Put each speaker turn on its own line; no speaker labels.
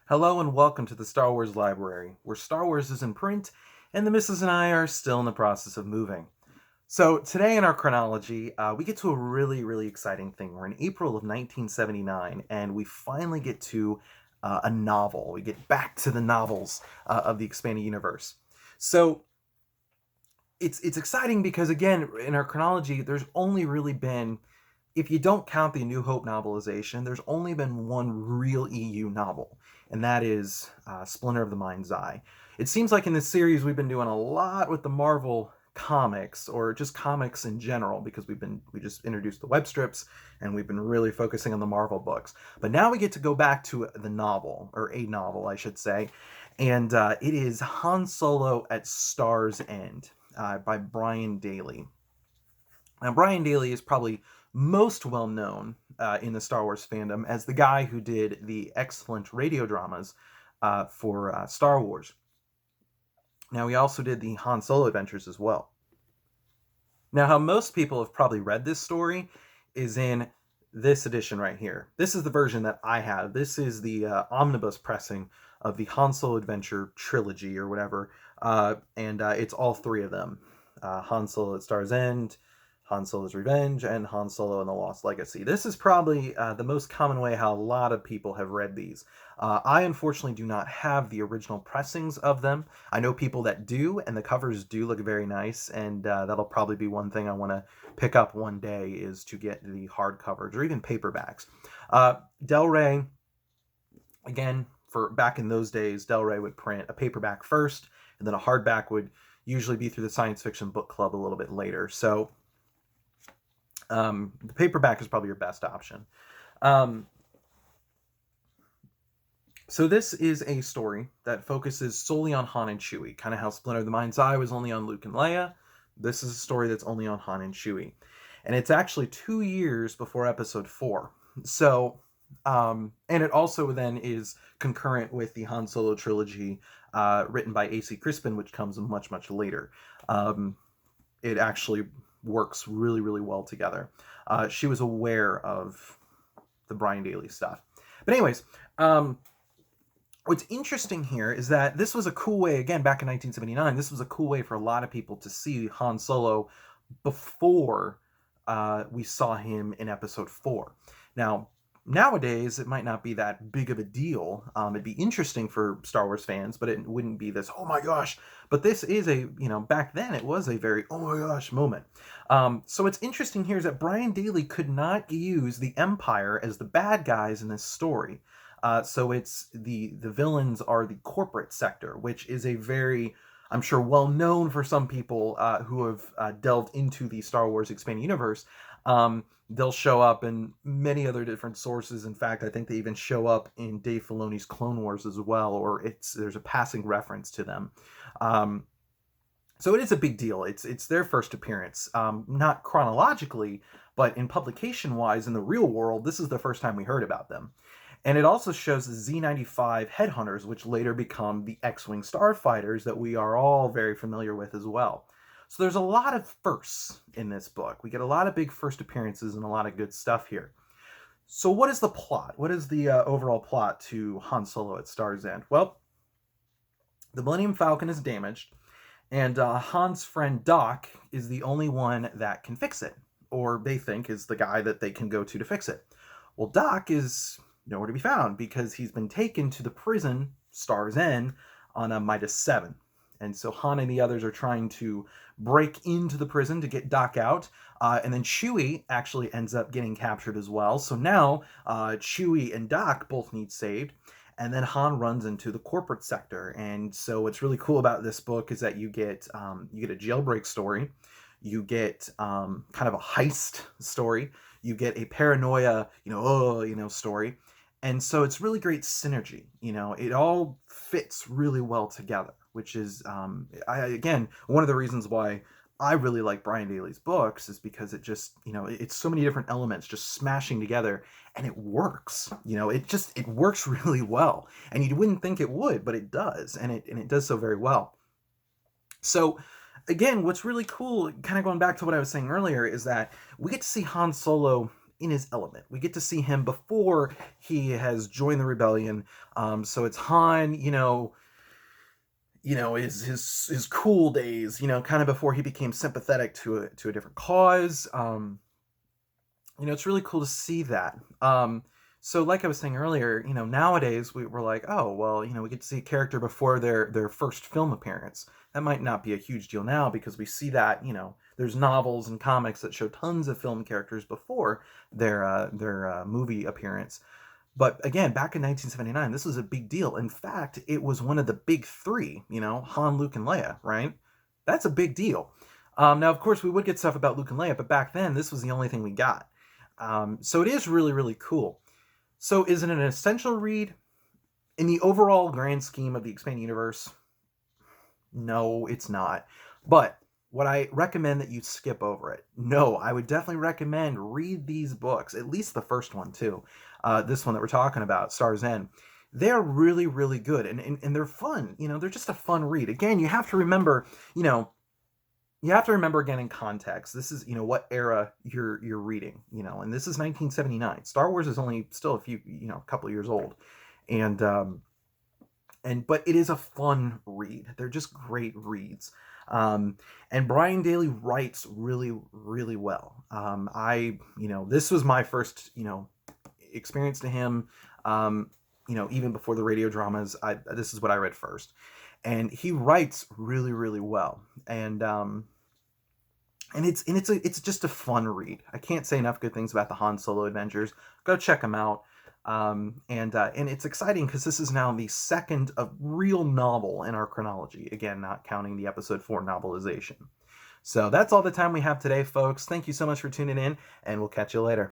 Hello and welcome to the Star Wars Library, where Star Wars is in print and the missus and I are still in the process of moving. So, today in our chronology, we get to a really exciting thing. We're in April of 1979, and we finally get to a novel. We get back to the novels of the expanded universe. So, it's exciting because, again, in our chronology, there's only really been, if you don't count the A New Hope novelization, there's only been one real EU novel, and that is Splinter of the Mind's Eye. It seems like in this series we've been doing a lot with the Marvel comics, or just comics in general, because we just introduced the web strips, and we've been really focusing on the Marvel books. But now we get to go back to the novel, or a novel, I should say, and it is Han Solo at Star's End by Brian Daley. Now, Brian Daley is probably most well known in the Star Wars fandom as the guy who did the excellent radio dramas for Star Wars. Now, he also did the Han Solo adventures as well. Now, how most people have probably read this story is in this edition right here. This is the version that I have. This is the omnibus pressing of the Han Solo Adventure trilogy or whatever, and it's all three of them. Han Solo at Star's End, Han Solo's Revenge, and Han Solo and the Lost Legacy. This is probably the most common way how a lot of people have read these. I unfortunately do not have the original pressings of them. I know people that do, and the covers do look very nice, and that'll probably be one thing I want to pick up one day, is to get the hardcovers or even paperbacks. Del Rey, again, for back in those days, Del Rey would print a paperback first, and then a hardback would usually be through the Science Fiction Book Club a little bit later. So the paperback is probably your best option. So this is a story that focuses solely on Han and Chewie, kind of how Splinter of the Mind's Eye was only on Luke and Leia. This is a story that's only on Han and Chewie. And it's actually 2 years before Episode 4. So, and it also then is concurrent with the Han Solo trilogy written by A.C. Crispin, which comes much later. It actually works really well together. She was aware of the Brian Daley stuff. But anyways, what's interesting here is that this was a cool way, again, back in 1979, this was a cool way for a lot of people to see Han Solo before we saw him in Episode 4. Now, nowadays, it might not be that big of a deal. It'd be interesting for Star Wars fans, but it wouldn't be this, oh my gosh. But this is a, back then, it was a very, oh my gosh moment. So what's interesting here is that Brian Daley could not use the Empire as the bad guys in this story. So it's the villains are the corporate sector, which is a very, I'm sure, well known for some people who have delved into the Star Wars expanded universe. They'll show up in many other different sources. In fact, I think they even show up in Dave Filoni's Clone Wars as well, or there's a passing reference to them. So it is a big deal. It's their first appearance, not chronologically, but in publication-wise, in the real world, this is the first time we heard about them. And it also shows the Z-95 headhunters, which later become the X-Wing starfighters that we are all very familiar with as well. So there's a lot of firsts in this book. We get a lot of big first appearances and a lot of good stuff here. So what is the plot? What is the overall plot to Han Solo at Star's End? Well, the Millennium Falcon is damaged, and Han's friend Doc is the only one that can fix it, or they think is the guy that they can go to fix it. Well, Doc is nowhere to be found because he's been taken to the prison, Star's End, on a Midas 7. And so Han and the others are trying to break into the prison to get Doc out. And then Chewie actually ends up getting captured as well. So now Chewie and Doc both need saved. And then Han runs into the corporate sector. And so what's really cool about this book is that you get a jailbreak story. You get kind of a heist story. You get a paranoia, story. And so it's really great synergy. It all fits really well together, which is, again, one of the reasons why I really like Brian Daley's books is because it just, it's so many different elements just smashing together, and it works. It works really well. And you wouldn't think it would, but it does. And it does so very well. So again, what's really cool, kind of going back to what I was saying earlier, is that we get to see Han Solo in his element. We get to see him before he has joined the rebellion. So it's Han, his cool days, kind of before he became sympathetic to a different cause. It's really cool to see that. So like I was saying earlier, nowadays we're like, oh, well, we get to see a character before their first film appearance. That might not be a huge deal now because we see that, there's novels and comics that show tons of film characters before their movie appearance. But again, back in 1979, this was a big deal. In fact, it was one of the big three, Han, Luke, and Leia, right? That's a big deal. Now, of course, we would get stuff about Luke and Leia, but back then, this was the only thing we got. So it is really, really cool. So is it an essential read? In the overall grand scheme of the expanded universe, no, it's not. But would I recommend that you skip over it? No, I would definitely recommend read these books, at least the first one too. This one that we're talking about, Star's End. They're really, really good, and they're fun. They're just a fun read. Again, you have to remember, again in context. This is, what era you're reading, and this is 1979. Star Wars is only still a couple years old, but it is a fun read. They're just great reads. And Brian Daley writes really, really well. This was my first, experience to him. Even before the radio dramas, this is what I read first, and he writes really, really well. And it's just a fun read. I can't say enough good things about the Han Solo adventures. Go check them out. And it's exciting because this is now the second of real novel in our chronology. Again, not counting the episode 4 novelization. So that's all the time we have today, folks. Thank you so much for tuning in, and we'll catch you later.